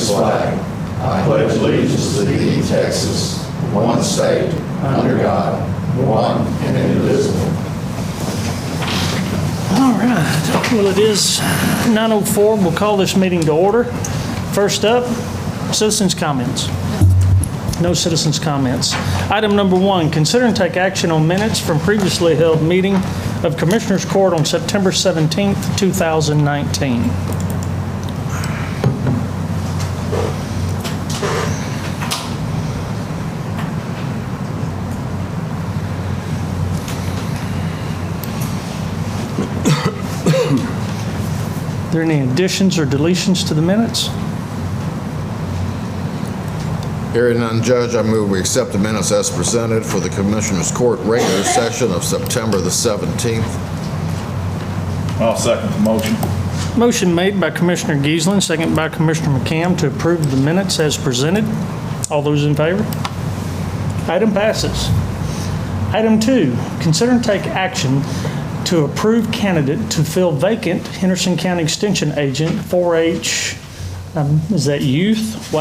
Texas flag. I pledge allegiance to thee, Texas, one state, under God, one and indivisible. All right. Well, it is 9:04. We'll call this meeting to order. First up, citizens' comments. No citizens' comments. Item number 1, consider and take action on minutes from previously held meeting of Commissioners Court on September 17th, 2019. Are there any additions or deletions to the minutes? Hearing none, Judge, I move we accept the minutes as presented for the Commissioners Court regular session of September the 17th. I'll second the motion. Motion made by Commissioner Giesland, second by Commissioner McCam to approve the minutes as presented. All those in favor? Item passes. Item 2, consider and take action to approve candidate to fill vacant Henderson County Extension Agent 4-H, is that youth?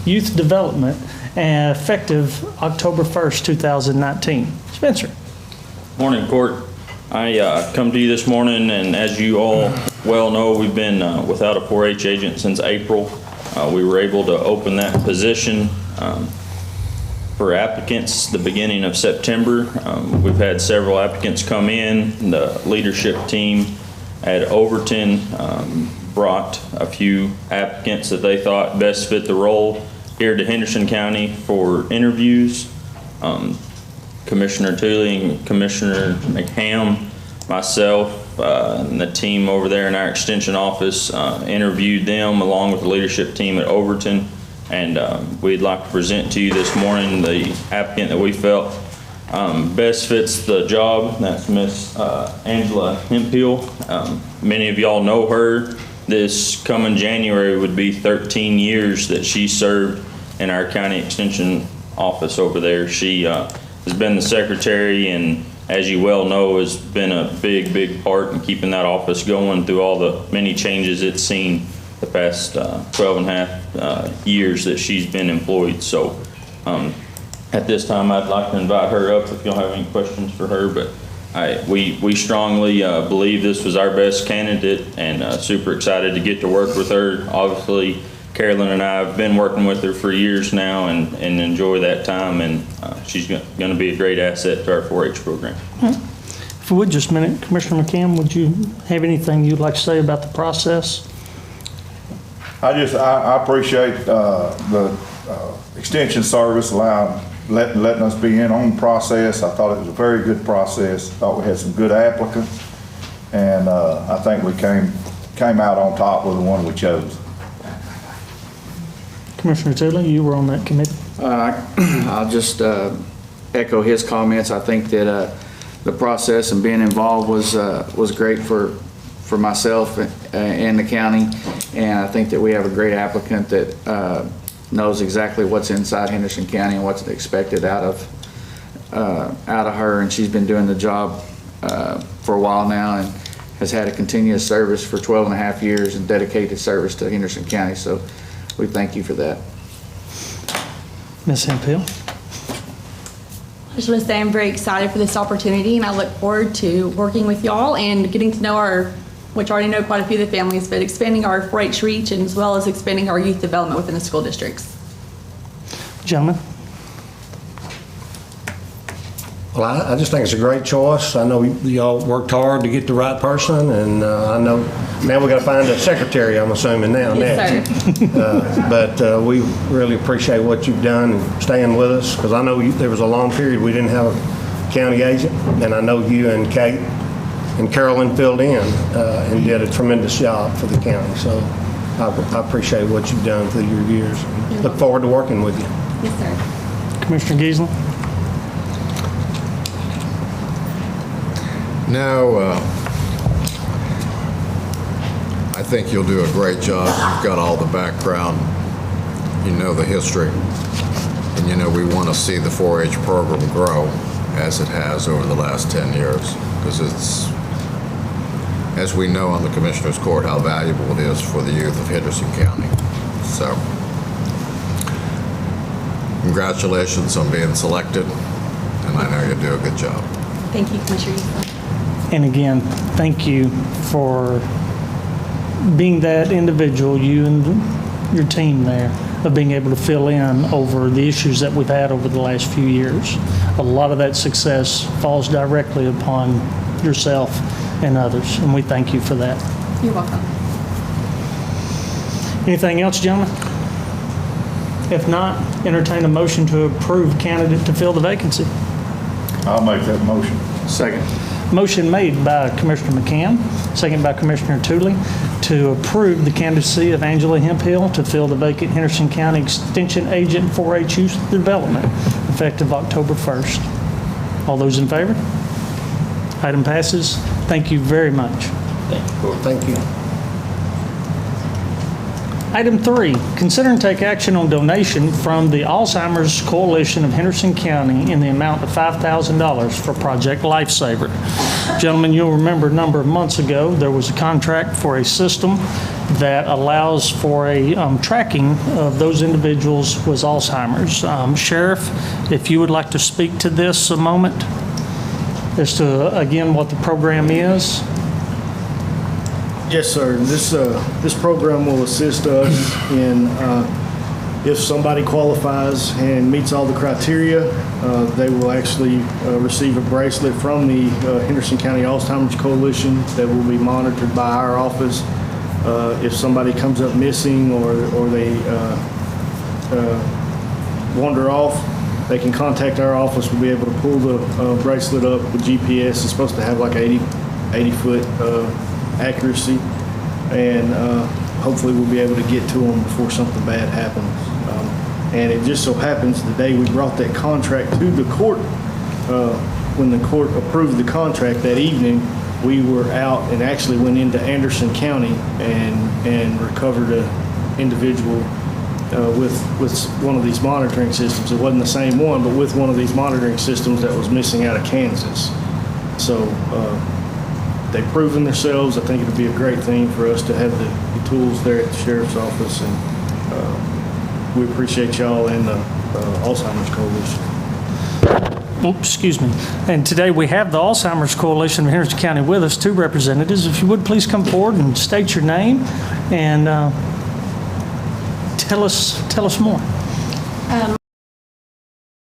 Youth Development, effective October 1st, 2019. Spencer. Morning, Court. I come to you this morning, and as you all well know, we've been without a 4-H agent since April. We were able to open that position for applicants the beginning of September. We've had several applicants come in. The leadership team at Overton brought a few applicants that they thought best fit the role here to Henderson County for interviews. Commissioner Tooley and Commissioner McCam, myself, and the team over there in our extension office interviewed them along with the leadership team at Overton. And we'd like to present to you this morning the applicant that we felt best fits the job. That's Miss Angela Hemphill. Many of y'all know her. This coming January would be 13 years that she served in our county extension office over there. She has been the secretary, and as you well know, has been a big part in keeping that office going through all the many changes it's seen the past 12 and a half years that she's been employed. So at this time, I'd like to invite her up if y'all have any questions for her. But we strongly believe this was our best candidate, and super excited to get to work with her. Obviously, Carolyn and I have been working with her for years now and enjoy that time, and she's going to be a great asset to our 4-H program. If we would just a minute, Commissioner McCam, would you have anything you'd like to say about the process? I appreciate the extension service letting us be in on the process. I thought it was a very good process. Thought we had some good applicants, and I think we came out on top with the one we chose. Commissioner Tooley, you were on that committee. I'll just echo his comments. I think that the process and being involved was great for myself and the county, and I think that we have a great applicant that knows exactly what's inside Henderson County and what's expected out of her, and she's been doing the job for a while now and has had a continuous service for 12 and a half years and dedicated service to Henderson County. So we thank you for that. Ms. Hemphill. I just want to say I'm very excited for this opportunity, and I look forward to working with y'all and getting to know which I already know quite a few of the families, but expanding our 4-H reach and as well as expanding our youth development within the school districts. Gentlemen. Well, I just think it's a great choice. I know y'all worked hard to get the right person, and I know now we got to find a secretary, I'm assuming now. Yes, sir. But we really appreciate what you've done and staying with us, because I know there was a long period we didn't have a county agent, and I know you and Kate and Carolyn filled in and did a tremendous job for the county. So I appreciate what you've done through your years. Look forward to working with you. Yes, sir. Commissioner Giesland. No, I think you'll do a great job. You've got all the background, you know the history, and you know we want to see the 4-H program grow as it has over the last 10 years, because it's, as we know on the Commissioner's Court, how valuable it is for the youth of Henderson County. So, congratulations on being selected, and I know you do a good job. Thank you, Commissioner Eastland. And again, thank you for being that individual, you and your team there, of being able to fill in over the issues that we've had over the last few years. A lot of that success falls directly upon yourself and others, and we thank you for that. You're welcome. Anything else, gentlemen? If not, entertain a motion to approve candidate to fill the vacancy. I'll make that motion. Second. Motion made by Commissioner McCann, second by Commissioner Tooley, to approve the candidacy of Angela Hemphill to fill the vacant Henderson County Extension Agent 4-H Youth Development, effective October 1st. All those in favor? Item passes. Thank you very much. Thank you. Item 3, consider and take action on donation from the Alzheimer's Coalition of Henderson County in the amount of $5,000 for Project Lifesaver. Gentlemen, you'll remember a number of months ago, there was a contract for a system that allows for a tracking of those individuals with Alzheimer's. Sheriff, if you would like to speak to this a moment as to, again, what the program is. Yes, sir. This program will assist us in, if somebody qualifies and meets all the criteria, they will actually receive a bracelet from the Henderson County Alzheimer's Coalition that will be monitored by our office. If somebody comes up missing or they wander off, they can contact our office. We'll be able to pull the bracelet up with GPS. It's supposed to have like 80-foot accuracy, and hopefully we'll be able to get to them before something bad happens. And it just so happens the day we brought that contract to the court, when the court approved the contract that evening, we were out and actually went into Anderson County and recovered an individual with one of these monitoring systems. It wasn't the same one, but with one of these monitoring systems that was missing out of Kansas. So they've proven themselves. I think it'll be a great thing for us to have the tools there at the Sheriff's Office, and we appreciate y'all and the Alzheimer's Coalition. Oops, excuse me. And today we have the Alzheimer's Coalition of Henderson County with us, 2 representatives. If you would please come forward and state your name and tell us more.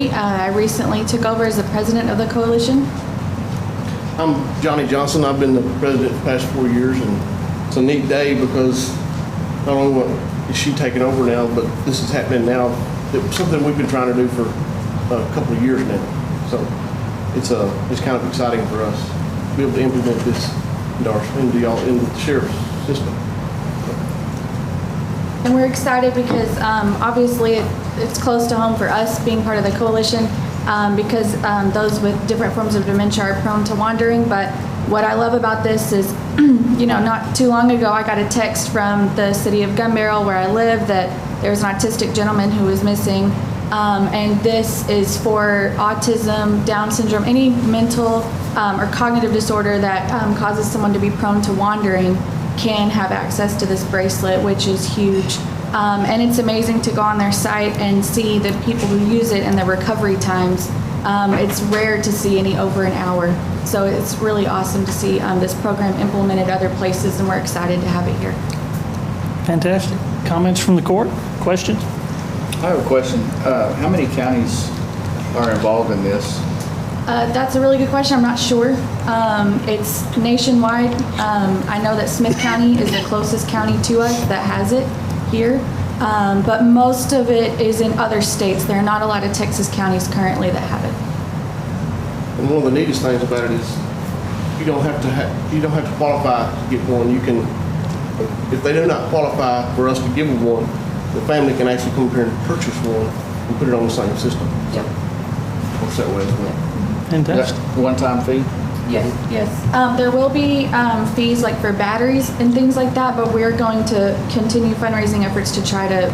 I recently took over as the president of the coalition. I'm Johnny Johnson. I've been the president the past 4 years, and it's a neat day because not only is she taking over now, but this is happening now. It's something we've been trying to do for a couple of years now. So it's kind of exciting for us to be able to implement this into the sheriff's system. And we're excited because obviously it's close to home for us being part of the coalition because those with different forms of dementia are prone to wandering. But what I love about this is, not too long ago I got a text from the city of Gun Barrel where I live that there's an autistic gentleman who was missing. And this is for autism, Down syndrome, any mental or cognitive disorder that causes someone to be prone to wandering can have access to this bracelet, which is huge. And it's amazing to go on their site and see the people who use it and the recovery times. It's rare to see any over an hour. So it's really awesome to see this program implemented other places, and we're excited to have it here. Fantastic. Comments from the court? Questions? I have a question. How many counties are involved in this? That's a really good question. I'm not sure. It's nationwide. I know that Smith County is the closest county to us that has it here, but most of it is in other states. There are not a lot of Texas counties currently that have it. And one of the neatest things about it is you don't have to qualify to get one. You can, if they do not qualify for us to give them one, the family can actually come here and purchase one and put it on the same system. Yep. Works that way as well. Fantastic. One-time fee? Yes. There will be fees like for batteries and things like that, but we're going to continue fundraising efforts to try to,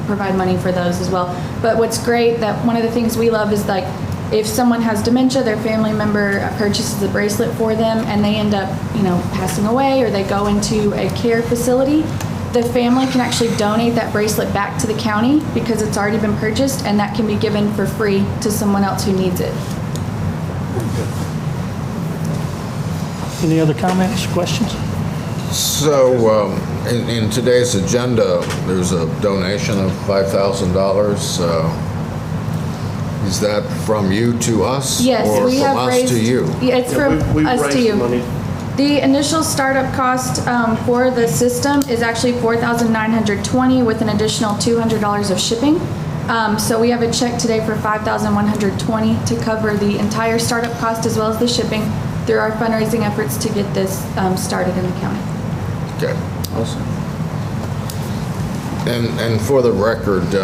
provide money for those as well. But what's great, that one of the things we love is like, if someone has dementia, their family member purchases a bracelet for them and they end up, passing away, or they go into a care facility, the family can actually donate that bracelet back to the county because it's already been purchased, and that can be given for free to someone else who needs it. Any other comments, questions? So, in today's agenda, there's a donation of $5,000. Is that from you to us? Yes, or we from have us raised. to you? Yeah, it's from We've us to raised you. money. The initial startup cost for the system is actually $4,920 with an additional $200 of shipping. So we have a check today for $5,120 to cover the entire startup cost as well as the shipping through our fundraising efforts to get this started in the county. Okay. Awesome. And for the record,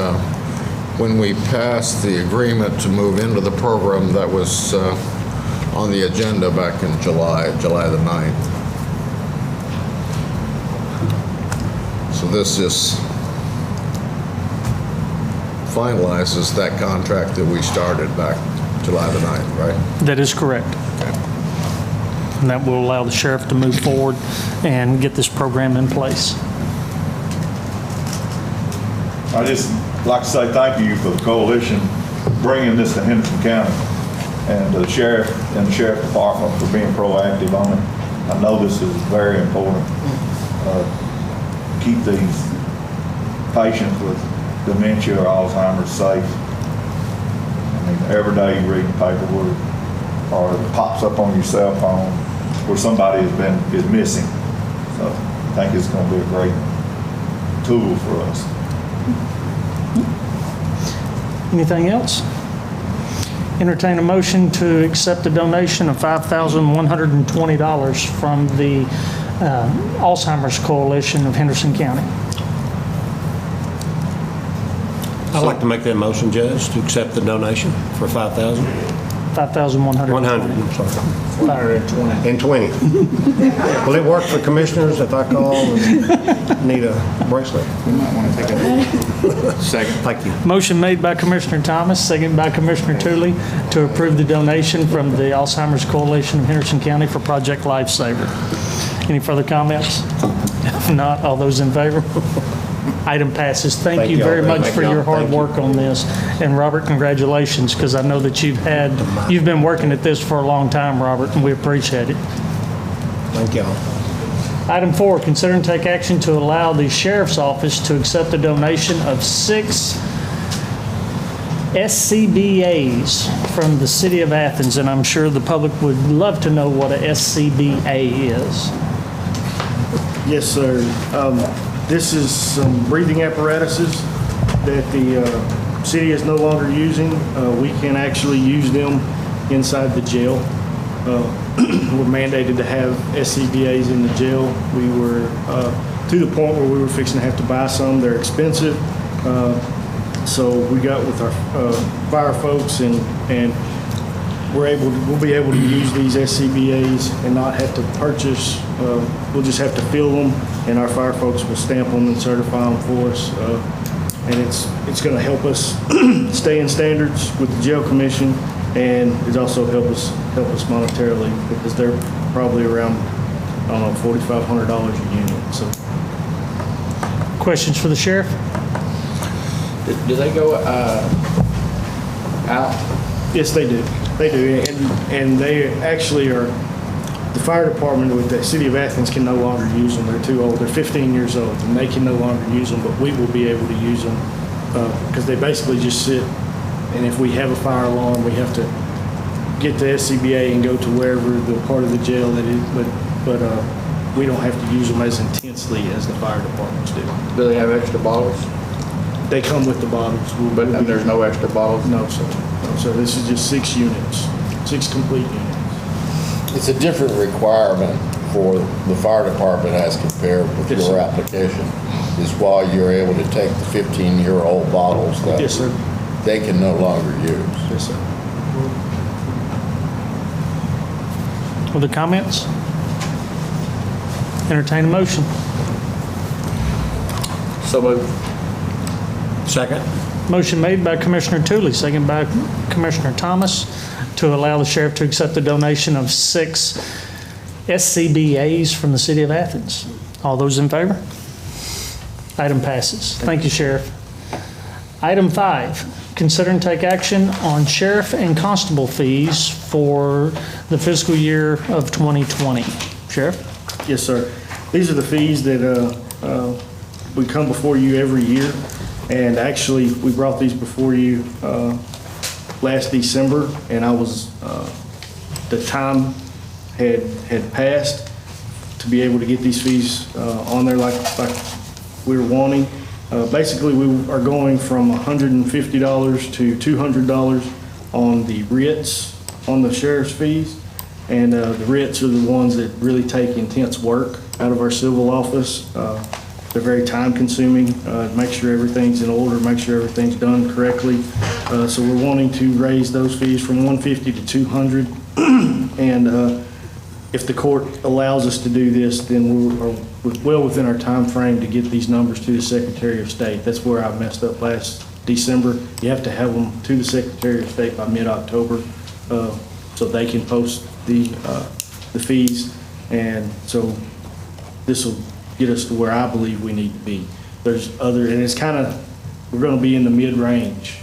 when we passed the agreement to move into the program, that was on the agenda back in July the 9th. So this just finalizes that contract that we started back July the 9th, right? That is correct. And that will allow the sheriff to move forward and get this program in place. I just like to say thank you for the coalition bringing this to Henderson County, and the sheriff and the sheriff department for being proactive on it. I know this is very important. Keep these patients with dementia or Alzheimer's safe. I mean, every day you read the paper or it pops up on your cell phone where somebody is missing. So I think it's going to be a great tool for us. Anything else? Entertain a motion to accept a donation of $5,120 from the Alzheimer's Coalition of Henderson County. I'd like to make that motion, Judge, to accept the donation for $5,100. 5,120. 100, I'm sorry. 120. Will it work for commissioners if I call and need a bracelet? You might want to take a second. Thank you. Motion made by Commissioner Thomas, seconded by Commissioner Tooley to approve the donation from the Alzheimer's Coalition of Henderson County for Project Lifesaver. Any further comments? If not, all those in favor? Item passes. Thank you y'all. very much Thank for y'all. your hard Thank you. work on this. And Robert, congratulations, because I know that you've been working at this for a long time, Robert, and we appreciate it. Thank y'all. Item 4, consider and take action to allow the Sheriff's Office to accept a donation of 6 SCBAs from the City of Athens, and I'm sure the public would love to know what a SCBA is. Yes, sir. This is some breathing apparatuses that the city is no longer using. We can actually use them inside the jail. We're mandated to have SCBAs in the jail. We were to the point where we were fixing to have to buy some. They're expensive. So we got with our fire folks and we'll be able to use these SCBAs and not have to purchase. We'll just have to fill them, and our fire folks will stamp them and certify them for us. And it's going to help us stay in standards with the jail commission, and it also help us monetarily because they're probably around, I don't know, $4,500 a unit. So. Questions for the sheriff? Do they go out? Yes, they do. They do, and they actually are. The fire department with the City of Athens can no longer use them. They're too old. They're 15 years old, and they can no longer use them. But we will be able to use them because they basically just sit. And if we have a fire alarm, we have to get the SCBA and go to wherever the part of the jail that is. But we don't have to use them as intensely as the fire departments do. Do they have extra bottles? They come with the bottles. But there's no extra bottles? No, sir. No, sir. This is just 6 units, 6 complete units. It's a different requirement for the fire department as compared with Yes, your sir. application, is why you're able to take the 15-year-old bottles that Yes, sir. they can no longer use. Yes, sir. Other comments? Entertain a motion. So moved. Second? Motion made by Commissioner Tooley, second by Commissioner Thomas, to allow the sheriff to accept a donation of 6 SCBAs from the City of Athens. All those in favor? Item passes. Thank you, Sheriff. Item 5, consider and take action on sheriff and constable fees for the fiscal year of 2020. Sheriff? Yes, sir. These are the fees that we come before you every year. And actually, we brought these before you last December, and the time had passed to be able to get these fees on there like we were wanting. Basically, we are going from $150 to $200 on the writs on the sheriff's fees. And the writs are the ones that really take intense work out of our civil office. They're very time consuming, make sure everything's in order, make sure everything's done correctly. So we're wanting to raise those fees from $150 to $200. And if the court allows us to do this, then we're well within our time frame to get these numbers to the Secretary of State. That's where I messed up last December. You have to have them to the Secretary of State by mid-October so they can post the fees. And so this will get us to where I believe we need to be. There's other, and it's kind of, we're going to be in the mid-range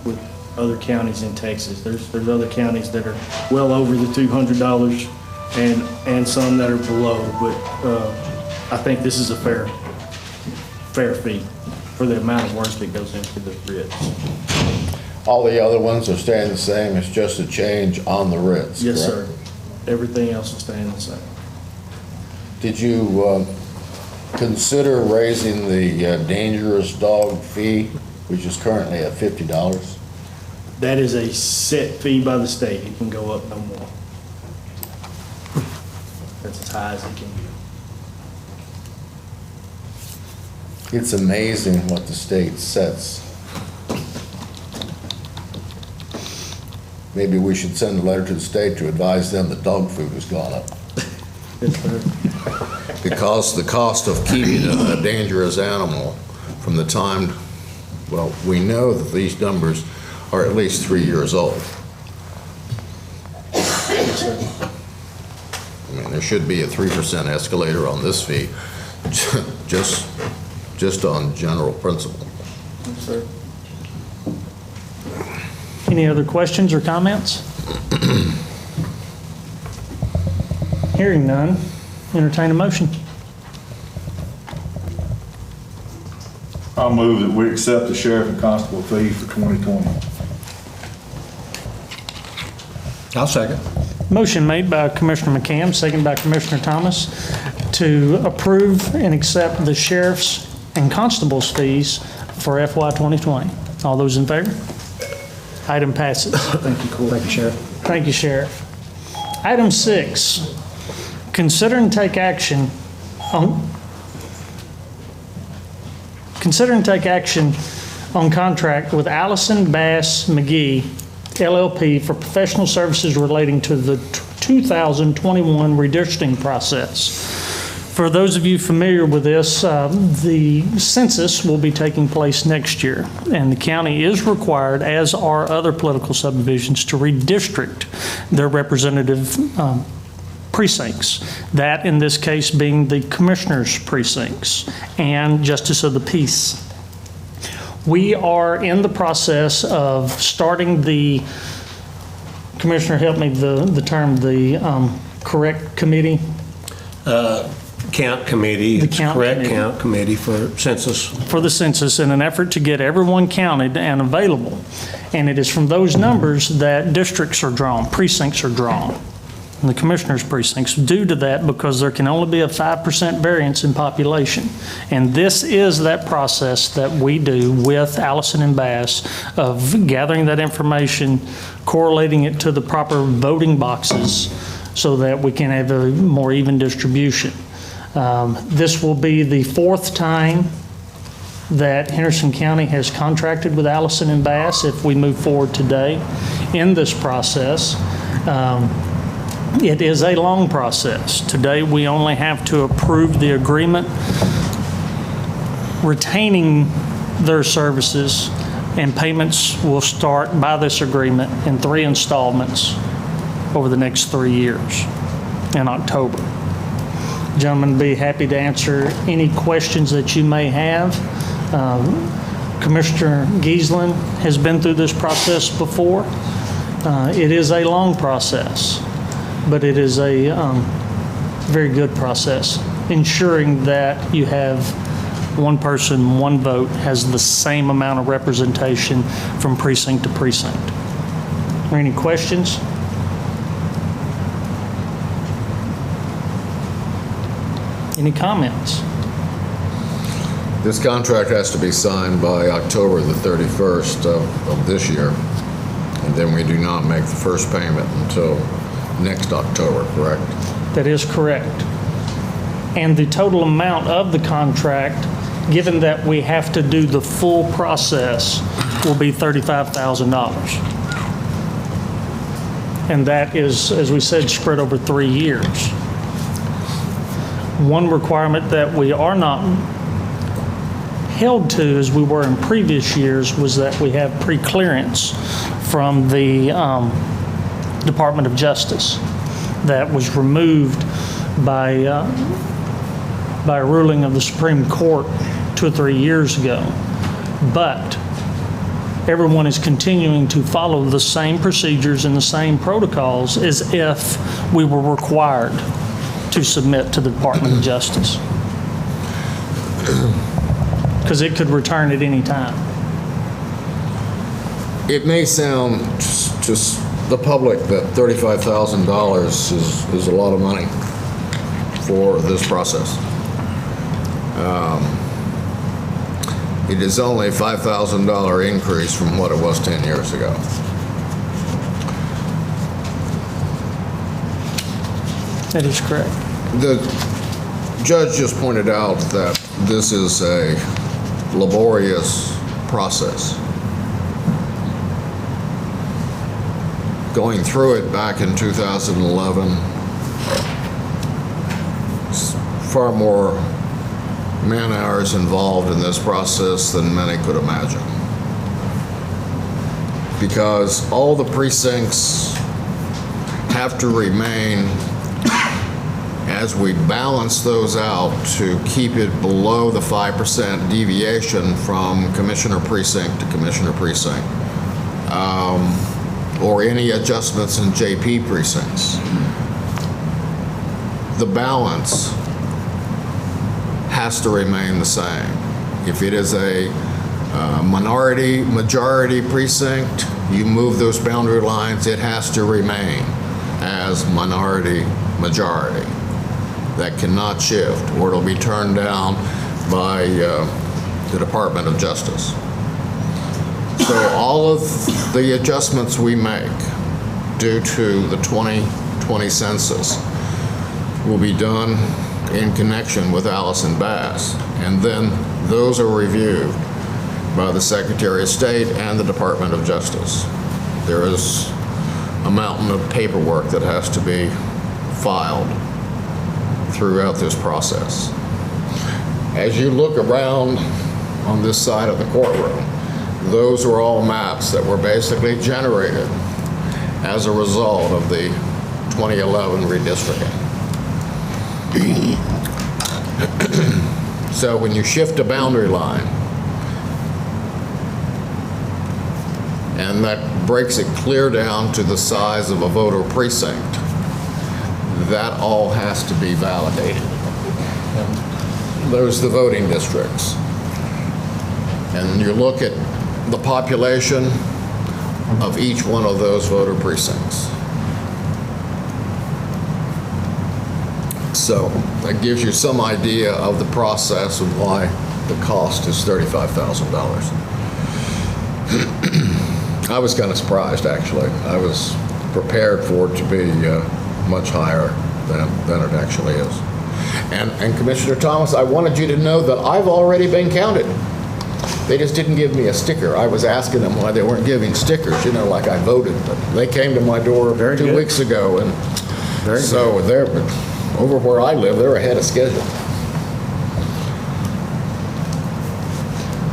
with other counties in Texas. There's other counties that are well over the $200 and some that are below, but I think this is a fair fee for the amount of work that goes into the writs. All the other ones are staying the same, it's just a change on the writs, Yes, correct? sir. Everything else is staying the same. Did you consider raising the dangerous dog fee, which is currently at $50? That is a set fee by the state. It can go up no more. That's as high as it can be. It's amazing what the state sets. Maybe we should send a letter to the state to advise them that dog food has gone up. Yes, sir. Because the cost of keeping a dangerous animal from the time, well, we know that these numbers are at least 3 years old. Yes, sir. I mean, there should be a 3% escalator on this fee, just on general principle. Yes, sir. Any other questions or comments? Hearing none, entertain a motion. I'll move that we accept the sheriff and constable fee for 2020. I'll second. Motion made by Commissioner McCam, second by Commissioner Thomas, to approve and accept the sheriff's and constable's fees for FY 2020. All those in favor? Item passes. Thank you, Court. Thank you, Sheriff. Thank you, Sheriff. Item 6, consider and take action on contract with Allison, Bass, Magee, LLP for professional services relating to the 2021 redistricting process. For those of you familiar with this, the census will be taking place next year, and the county is required, as are other political subdivisions, to redistrict their representative precincts. That, in this case, being the commissioners' precincts and justice of the peace. We are in the process of starting the, Commissioner, help me, the term, the correct committee? Count committee, The it's count correct committee. count committee for census. For the census in an effort to get everyone counted and available. And it is from those numbers that districts are drawn, precincts are drawn, and the commissioners' precincts due to that, because there can only be a 5% variance in population. And this is that process that we do with Allison and Bass of gathering that information, correlating it to the proper voting boxes so that we can have a more even distribution. This will be the 4th time that Henderson County has contracted with Allison and Bass if we move forward today in this process. It is a long process. Today, we only have to approve the agreement retaining their services, and payments will start by this agreement in 3 installments over the next 3 years in October. Gentlemen, be happy to answer any questions that you may have. Commissioner Giesland has been through this process before. It is a long process, but it is a very good process, ensuring that you have one person, one vote, has the same amount of representation from precinct to precinct. Are there any questions? Any comments? This contract has to be signed by October the 31st of this year, and then we do not make the first payment until next October, correct? That is correct. And the total amount of the contract, given that we have to do the full process, will be $35,000. And that is, as we said, spread over 3 years. One requirement that we are not held to, as we were in previous years, was that we have pre-clearance from the Department of Justice. That was removed by a ruling of the Supreme Court 2 or 3 years ago. But everyone is continuing to follow the same procedures and the same protocols as if we were required to submit to the Department of Justice. Because it could return at any time. It may sound to the public that $35,000 is a lot of money for this process. It is only a $5,000 increase from what it was 10 years ago. That is correct. The judge just pointed out that this is a laborious process. Going through it back in 2011, far more man-hours involved in this process than many could imagine. Because all the precincts have to remain, as we balance those out, to keep it below the 5% deviation from Commissioner Precinct to Commissioner Precinct, or any adjustments in JP precincts. The balance has to remain the same. If it is a majority precinct, you move those boundary lines, it has to remain as majority. That cannot shift, or it'll be turned down by the Department of Justice. So all of the adjustments we make due to the 2020 census will be done in connection with Allison Bass, and then those are reviewed by the Secretary of State and the Department of Justice. There is a mountain of paperwork that has to be filed throughout this process. As you look around on this side of the courtroom, those were all maps that were basically generated as a result of the 2011 redistricting. So when you shift a boundary line, and that breaks it clear down to the size of a voter precinct, that all has to be validated. There's the voting districts. And you look at the population of each one of those voter precincts. So that gives you some idea of the process and why the cost is $35,000. I was kind of surprised, actually. I was prepared for it to be much higher than it actually is. And Commissioner Thomas, I wanted you to know that I've already been counted. They just didn't give me a sticker. I was asking them why they weren't giving stickers, like I voted. But they came to my door 2 weeks ago, and so they're over where I live, they're ahead of schedule.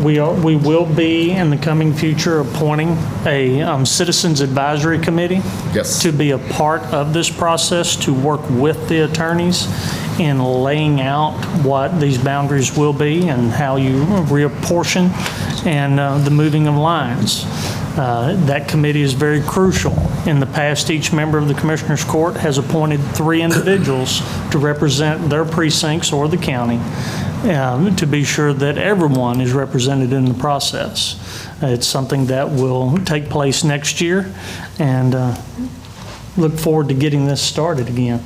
We will be, in the coming future, appointing a Citizens Advisory Committee Yes. to be a part of this process, to work with the attorneys in laying out what these boundaries will be and how you reapportion and the moving of lines. That committee is very crucial. In the past, each member of the Commissioners Court has appointed 3 individuals to represent their precincts or the county, to be sure that everyone is represented in the process. It's something that will take place next year, and look forward to getting this started again.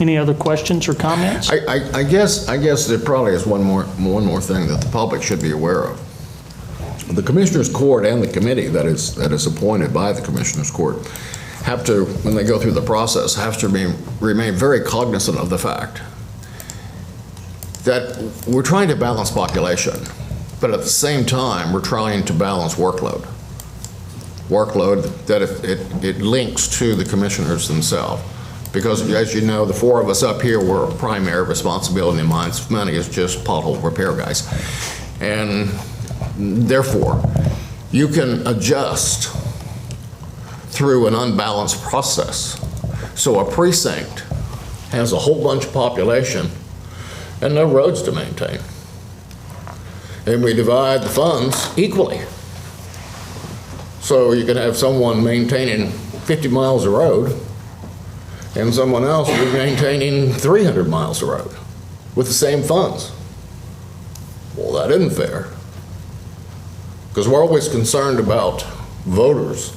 Any other questions or comments? I guess there probably is one more thing that the public should be aware of. The Commissioners Court and the committee that is appointed by the Commissioners Court have to, when they go through the process, have to remain very cognizant of the fact that we're trying to balance population, but at the same time, we're trying to balance workload. Workload that it links to the commissioners themselves. Because as you know, the 4 of us up here, we're primary responsibility in money is just pothole repair guys. And therefore, you can adjust through an unbalanced process. So a precinct has a whole bunch of population and no roads to maintain. And we divide the funds equally. So you can have someone maintaining 50 miles of road and someone else will be maintaining 300 miles of road with the same funds. Well, that isn't fair. Because we're always concerned about voters.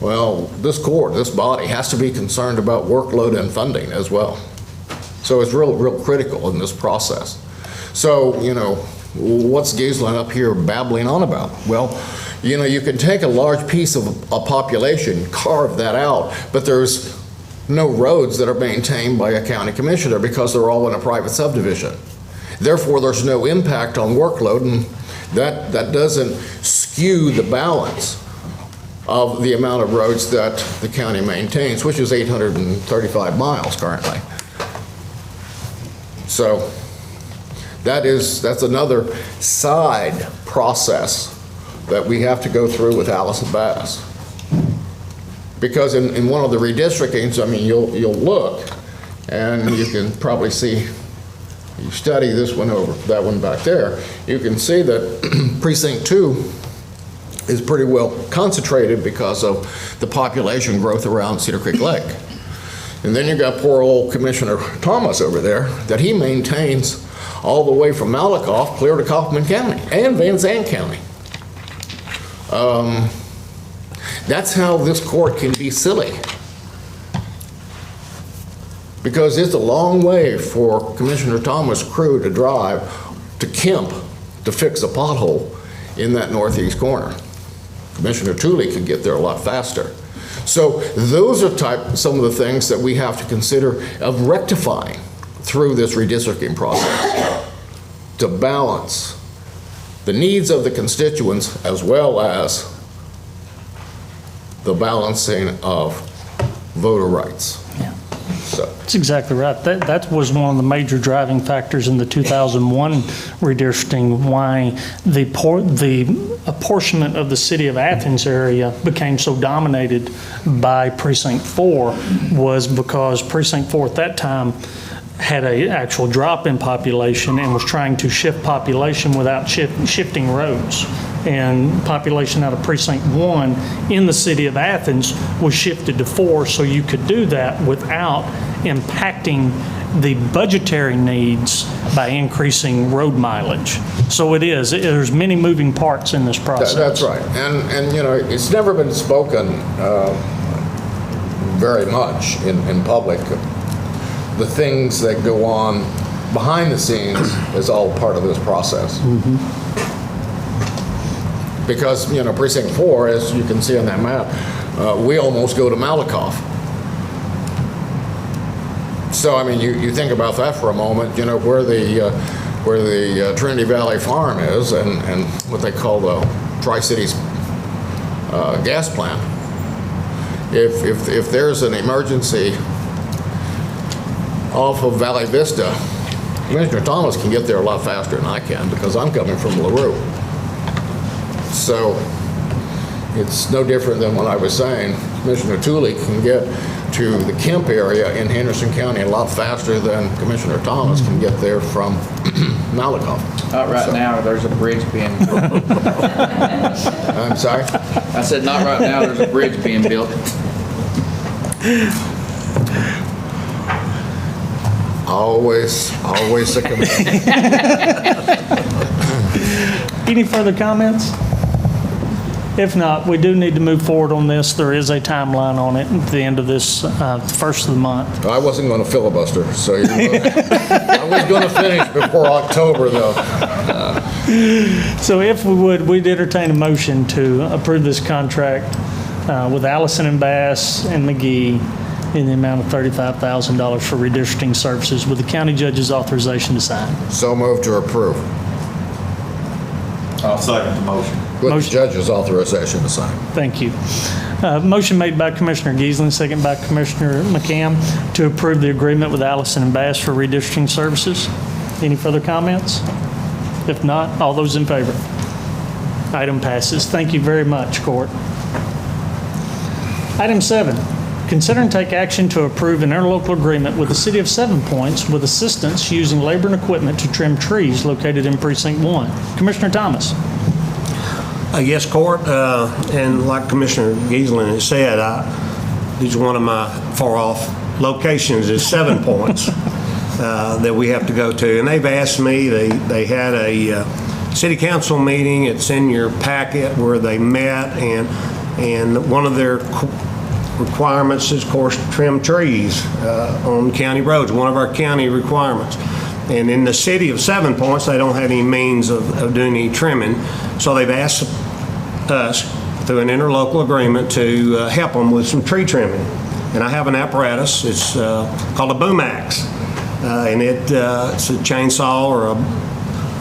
Well, this court, this body, has to be concerned about workload and funding as well. So it's real critical in this process. So, you know, what's Giesland up here babbling on about? Well, you know, you can take a large piece of a population, carve that out, but there's no roads that are maintained by a county commissioner because they're all in a private subdivision. Therefore, there's no impact on workload, and that doesn't skew the balance of the amount of roads that the county maintains, which is 835 miles currently. So that's another side process that we have to go through with Allison Bass. Because in one of the redistrictings, I mean, you'll look and you can probably see, you study this one over, that one back there, you can see that Precinct 2 is pretty well concentrated because of the population growth around Cedar Creek Lake. And then you've got poor old Commissioner Thomas over there that he maintains all the way from Malakoff clear to Kaufman County and Van Zandt County. That's how this court can be silly. Because it's a long way for Commissioner Thomas' crew to drive to Kemp to fix a pothole in that northeast corner. Commissioner Tooley could get there a lot faster. So those are some of the things that we have to consider of rectifying through this redistricting process to balance the needs of the constituents as well as the balancing of voter rights. Yeah. So. That's exactly right. That was one of the major driving factors in the 2001 redistricting, why the apportionment of the City of Athens area became so dominated by Precinct 4 was because Precinct 4 at that time had an actual drop in population and was trying to shift population without shifting roads. And population out of Precinct 1 in the City of Athens was shifted to 4, so you could do that without impacting the budgetary needs by increasing road mileage. So there's many moving parts in this process. That's right. And you know, it's never been spoken very much in public. The things that go on behind the scenes is all part of this process. Mm-hmm. Because, you know, Precinct 4, as you can see on that map, we almost go to Malakoff. So, I mean, you think about that for a moment, you know, where the Trinity Valley Farm is and what they call the Tri-Cities gas plant. If there's an emergency off of Valley Vista Commissioner Thomas can get there a lot faster than I can because I'm coming from LaRue. So it's no different than what I was saying. Commissioner Tooley can get to the Kemp area in Henderson County a lot faster than Commissioner Thomas can get there from Malakoff. Not right now, there's a bridge being built. I'm sorry? I said, not right now, there's a bridge being built. Always a commitment. Any further comments? If not, we do need to move forward on this. There is a timeline on it at the end of this first of the month. I wasn't going to filibuster, so I was going to finish before October, though. So if we would, we'd entertain a motion to approve this contract with Allison and Bass and Magee in the amount of $35,000 for redistricting services with the county judge's authorization to sign. So moved to approve. I'll second the motion. With the judge's authorization to sign. Thank you. Motion made by Commissioner Giesling, second by Commissioner McCam to approve the agreement with Allison and Bass for redistricting services. Any further comments? If not, all those in favor? Item passes. Thank you very much, Court. Item 7, consider and take action to approve an interlocal agreement with the City of 7 Points with assistance using labor and equipment to trim trees located in Precinct 1. Commissioner Thomas. Yes, Court, and like Commissioner Giesling has said, these are one of my far-off locations is 7 Points that we have to go to. And they've asked me, they had a city council meeting, it's in your packet, where they met, and one of their requirements is, of course, trim trees on county roads, one of our county requirements. And in the city of 7 Points, they don't have any means of doing any trimming, so they've asked us through an interlocal agreement to help them with some tree trimming. And I have an apparatus, it's called a boom axe, and it's a chainsaw or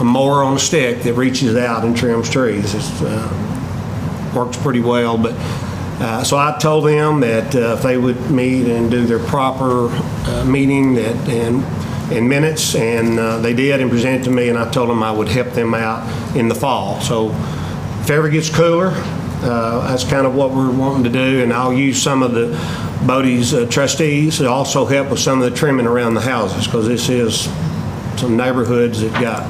a mower on a stick that reaches out and trims trees. It works pretty well, but so I told them that if they would meet and do their proper meeting in minutes, and they did and presented to me, and I told them I would help them out in the fall. So if it ever gets cooler, that's kind of what we're wanting to do, and I'll use some of the Bodie's trustees to also help with some of the trimming around the houses, because this is some neighborhoods that got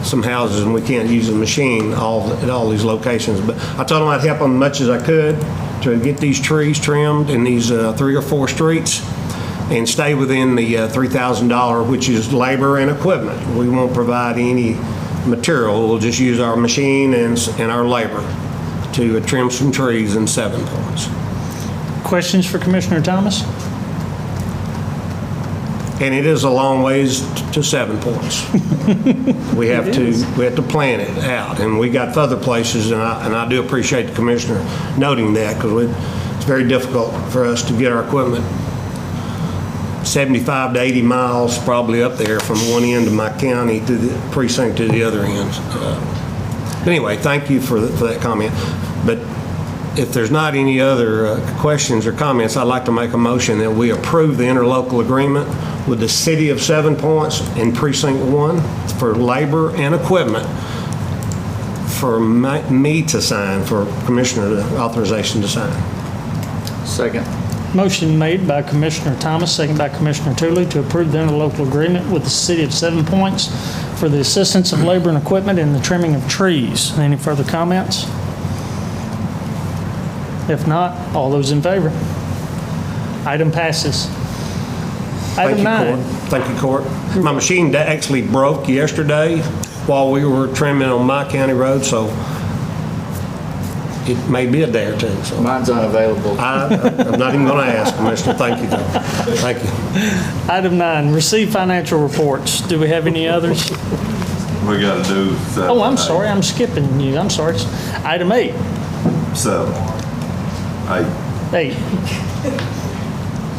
some houses and we can't use the machine at all these locations. But I told them I'd help them as much as I could to get these trees trimmed in these 3 or 4 streets and stay within the $3,000, which is labor and equipment. We won't provide any material. We'll just use our machine and our labor to trim some trees in 7 Points. Questions for Commissioner Thomas? And it is a long ways to 7 Points. We have to plan it out, and we got other places, and I do appreciate the commissioner noting that, because it's very difficult for us to get our equipment 75 to 80 miles probably up there from one end of my county to the precinct to the other end. Anyway, thank you for that comment. But if there's not any other questions or comments, I'd like to make a motion that we approve the interlocal agreement with the City of 7 Points in Precinct 1 for labor and equipment for me to sign, for Commissioner authorization to sign. Second. Motion made by Commissioner Thomas, second by Commissioner Tooley to approve the interlocal agreement with the City of 7 Points for the assistance of labor and equipment in the trimming of trees. Any further comments? If not, all those in favor? Item passes. Item 9. Thank you, Court. My machine actually broke yesterday while we were trimming on my county road, so it may be a day or two. So Mine's unavailable. I'm not even going to ask, Commissioner. Thank you, though. Thank you. Item 9, receive financial reports. Do we have any others? We got to do 7. Oh, I'm sorry, I'm skipping you. I'm sorry. Item 8. 7. 8.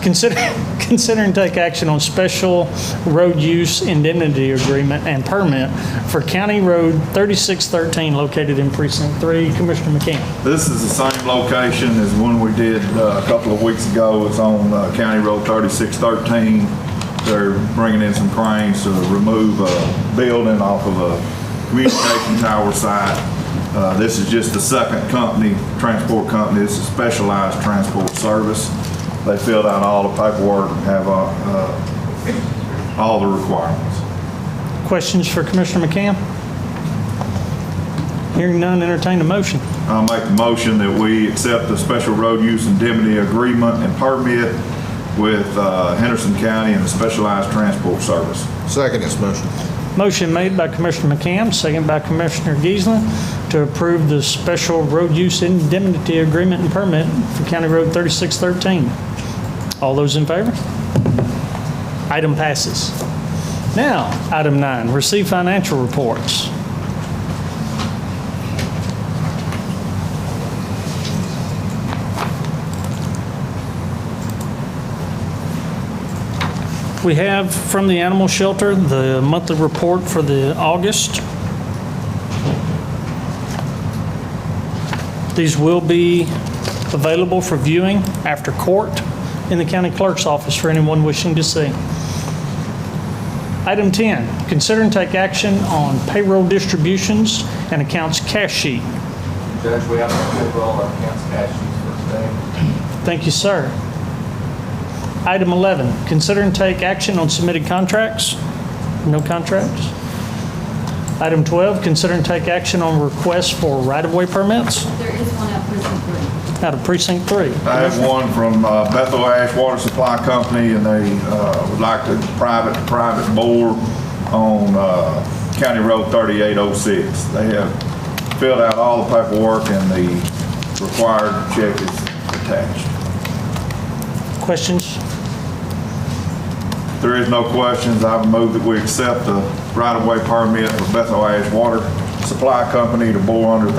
Consider and take action on special road use indemnity agreement and permit for County Road 3613 located in Precinct 3. Commissioner McCann. This is the same location as one we did a couple of weeks ago. It's on County Road 3613. They're bringing in some cranes to remove a building off of a communication tower site. This is just the second company, transport company. This is Specialized Transport Service. They filled out all the paperwork and have all the requirements. Questions for Commissioner McCann? Hearing none, entertain a motion. I'll make the motion that we accept the special road use indemnity agreement and permit with Henderson County and the Specialized Transport Service. Second this motion. Motion made by Commissioner McCann, second by Commissioner Giesland, to approve the special road use indemnity agreement and permit for County Road 3613. All those in favor? Item passes. Now, item 9, receive financial reports. We have from the animal shelter the monthly report for the August. These will be available for viewing after court in the county clerk's office for anyone wishing to see. Item 10, consider and take action on payroll distributions and accounts cash sheet. Judge, we have to pull all our accounts cash sheets for today. Thank you, sir. Item 11, consider and take action on submitted contracts. No contracts. Item 12, consider and take action on requests for right-of-way permits. There is one at Precinct 3. Out of Precinct 3. I have one from Bethel Ash Water Supply Company, and they would like to private bore on County Road 3806. They have filled out all the paperwork, and the required check is attached. Questions? If there is no questions, I would move that we accept the right-of-way permit for Bethel Ash Water Supply Company to bore under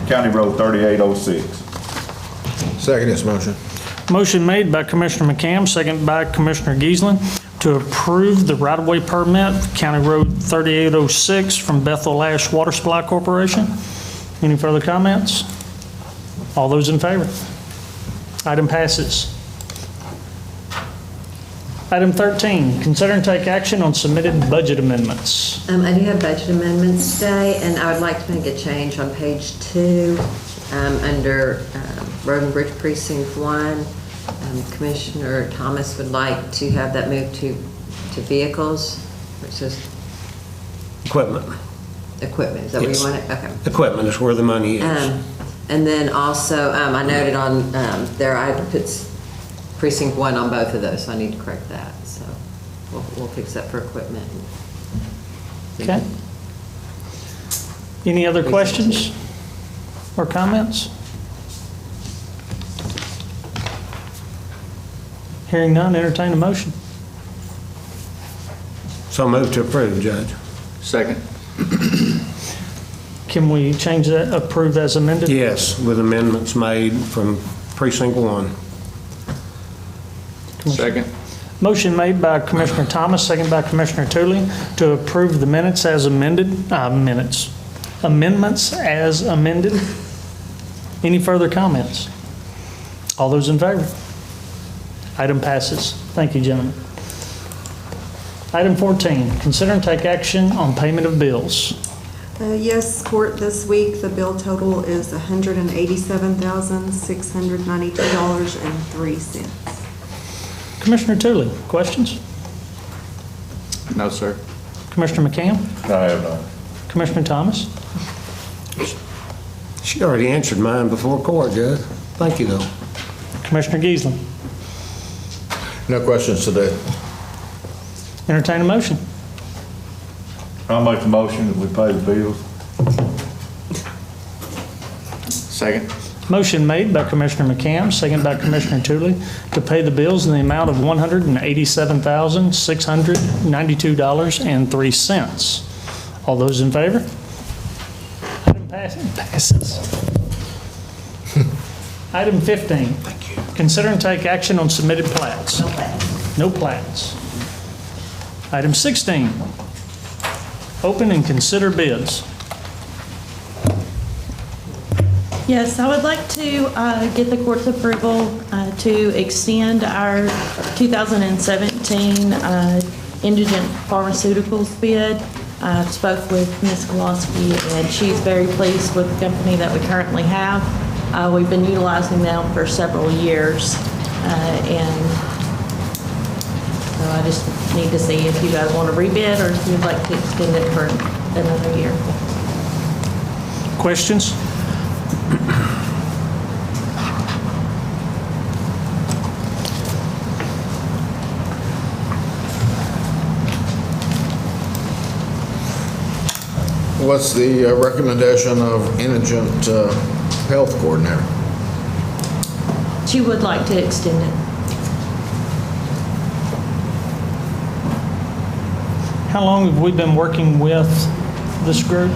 County Road 3806. Second this motion. Motion made by Commissioner McCam, second by Commissioner Giesland, to approve the right-of-way permit for County Road 3806 from Bethel Ash Water Supply Corporation. Any further comments? All those in favor? Item passes. Item 13, consider and take action on submitted budget amendments. I do have budget amendments today, and I would like to make a change on page 2 under Road and Bridge Precinct 1. Commissioner Thomas would like to have that moved to vehicles, where it says Equipment. equipment. Is that where you Yes. want it? Okay. Equipment is where the money is. And then also, I noted on there, I put Precinct 1 on both of those, so I need to correct that. So we'll fix that for equipment. Okay. Any other questions or comments? Hearing none, entertain a motion. So move to approve, Judge. Second. Can we change that, approve as amended? Yes, with amendments made from Precinct 1. Second. Motion made by Commissioner Thomas, second by Commissioner Tooley, to approve the minutes as amended, amendments as amended. Any further comments? All those in favor? Item passes. Thank you, gentlemen. Item 14, consider and take action on payment of bills. Yes, court this week, the bill total is $187,692.03. Commissioner Tooley, questions? No, sir. Commissioner McCann? I have none. Commissioner Thomas? She already answered mine before court, Judge. Thank you, though. Commissioner Giesland? No questions today. Entertain a motion. I'll make the motion that we pay the bills. Second. Motion made by Commissioner McCam, second by Commissioner Tooley, to pay the bills in the amount of $187,692.03. All those in favor? Item passes. Item 15. Thank you. Consider and take action on submitted plats. No plats. No plats. Item 16. Open and consider bids. Yes, I would like to get the court's approval to extend our 2017 indigent pharmaceuticals bid. I spoke with Ms. Kowalski, and she's very pleased with the company that we currently have. We've been utilizing them for several years, and so I just need to see if you guys want to rebid or if you'd like to extend it for another year. Questions? What's the recommendation of indigent health coordinator? She would like to extend it. How long have we been working with this group?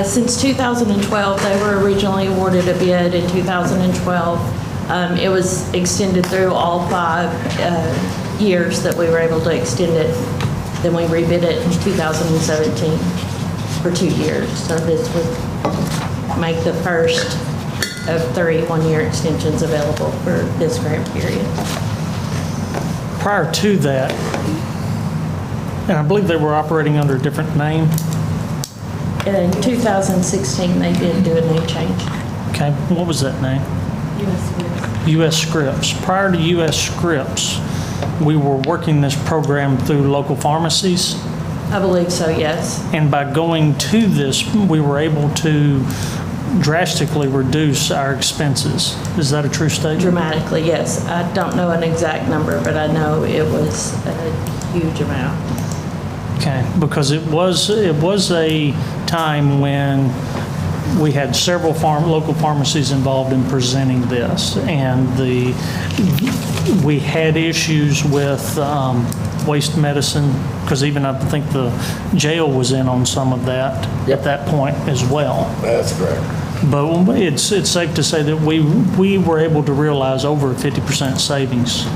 Since 2012, they were originally awarded a bid in 2012. It was extended through all 5 years that we were able to extend it. Then we rebid it in 2017 for 2 years. So this would make the first of 3 one-year extensions available for this grant period. Prior to that, and I believe they were operating under a different name. In 2016, they did do a name change. Okay, what was that name? U.S. Scripts. Prior to U.S. Scripts, we were working this program through local pharmacies. I believe so, yes. And by going to this, we were able to drastically reduce our expenses. Is that a true statement? Dramatically, yes. I don't know an exact number, but I know it was a huge amount. Okay, because it was a time when we had several local pharmacies involved in presenting this, and we had issues with waste medicine, because even I think the jail was in on some of that at that point as well. That's correct. But it's safe to say that we were able to realize over a 50% savings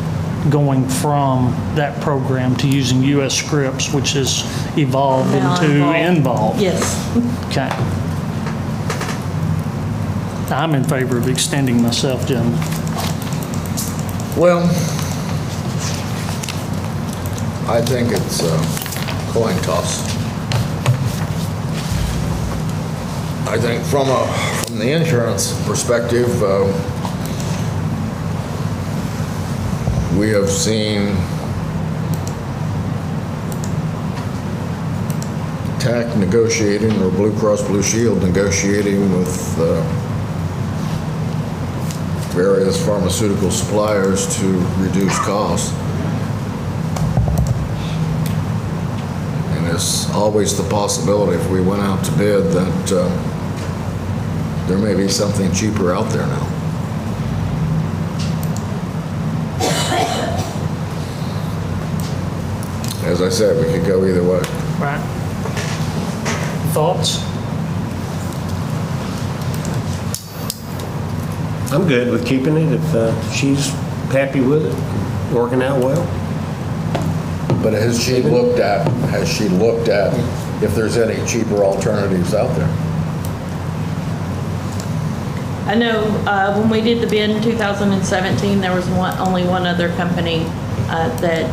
going from that program to using U.S. Scripts, which has evolved Now into Involve. Yes. Okay. I'm in favor of extending myself, gentlemen. Well, I think it's a coin toss. I think from the insurance perspective, we have seen TAC negotiating, or Blue Cross Blue Shield negotiating with various pharmaceutical suppliers to reduce costs. And there's always the possibility, if we went out to bid, that there may be something cheaper out there now. As I said, we could go either way. Right. Thoughts? I'm good with keeping it if she's happy with it, working out well. But has she looked at if there's any cheaper alternatives out there? I know when we did the bid in 2017, there was only one other company that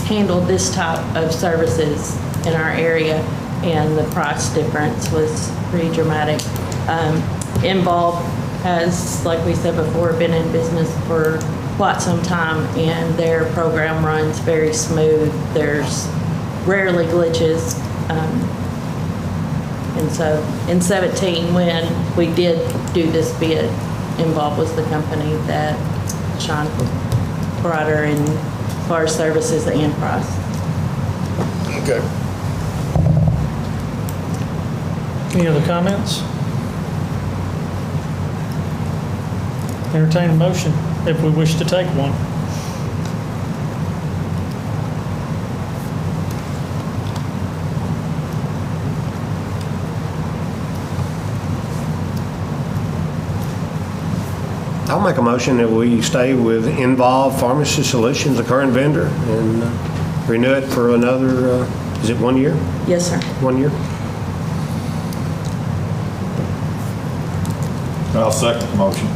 handled this type of services in our area, and the price difference was pretty dramatic. Involve has, like we said before, been in business for quite some time, and their program runs very smooth. There's rarely glitches. And so in 17, when we did do this bid, Involve was the company that shined brighter in as far as services and price. Okay. Any other comments? Entertain a motion if we wish to take one. I'll make a motion that we stay with Involve Pharmacy Solutions, the current vendor, and renew it for another, is it 1 year? Yes, sir. 1 year? I'll second the motion.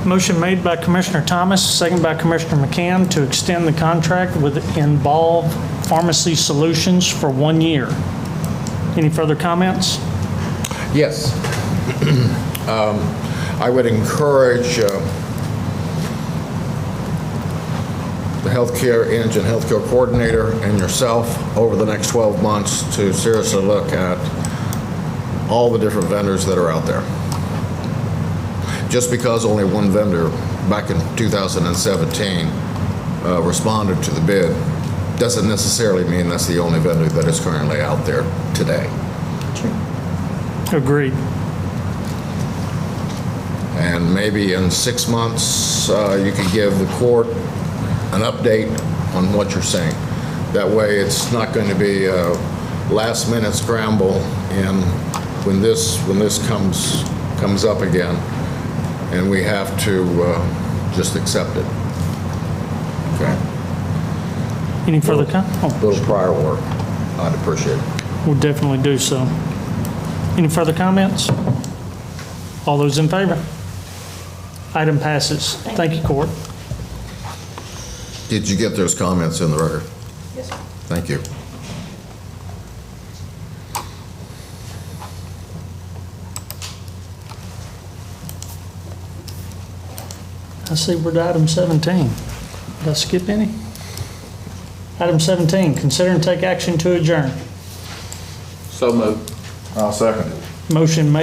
Motion made by Commissioner Thomas, second by Commissioner McCann to extend the contract with Involve Pharmacy Solutions for 1 year. Any further comments? Yes. I would encourage the healthcare agent, healthcare coordinator, and yourself over the next 12 months to seriously look at all the different vendors that are out there. Just because only one vendor back in 2017 responded to the bid doesn't necessarily mean that's the only vendor that is currently out there today. Agreed. And maybe in 6 months, you could give the court an update on what you're saying. That way, it's not going to be a last-minute scramble, and when this comes up again, and we have to just accept it. Okay. Any further comments? A little prior work, I'd appreciate it. We'll definitely do so. Any further comments? All those in favor? Item passes. Thank you, Court. Did you get those comments in the record? Yes, sir. Thank you. I see we're to item 17. Did I skip any? Item 17, consider and take action to adjourn. So moved. I'll second it. Motion made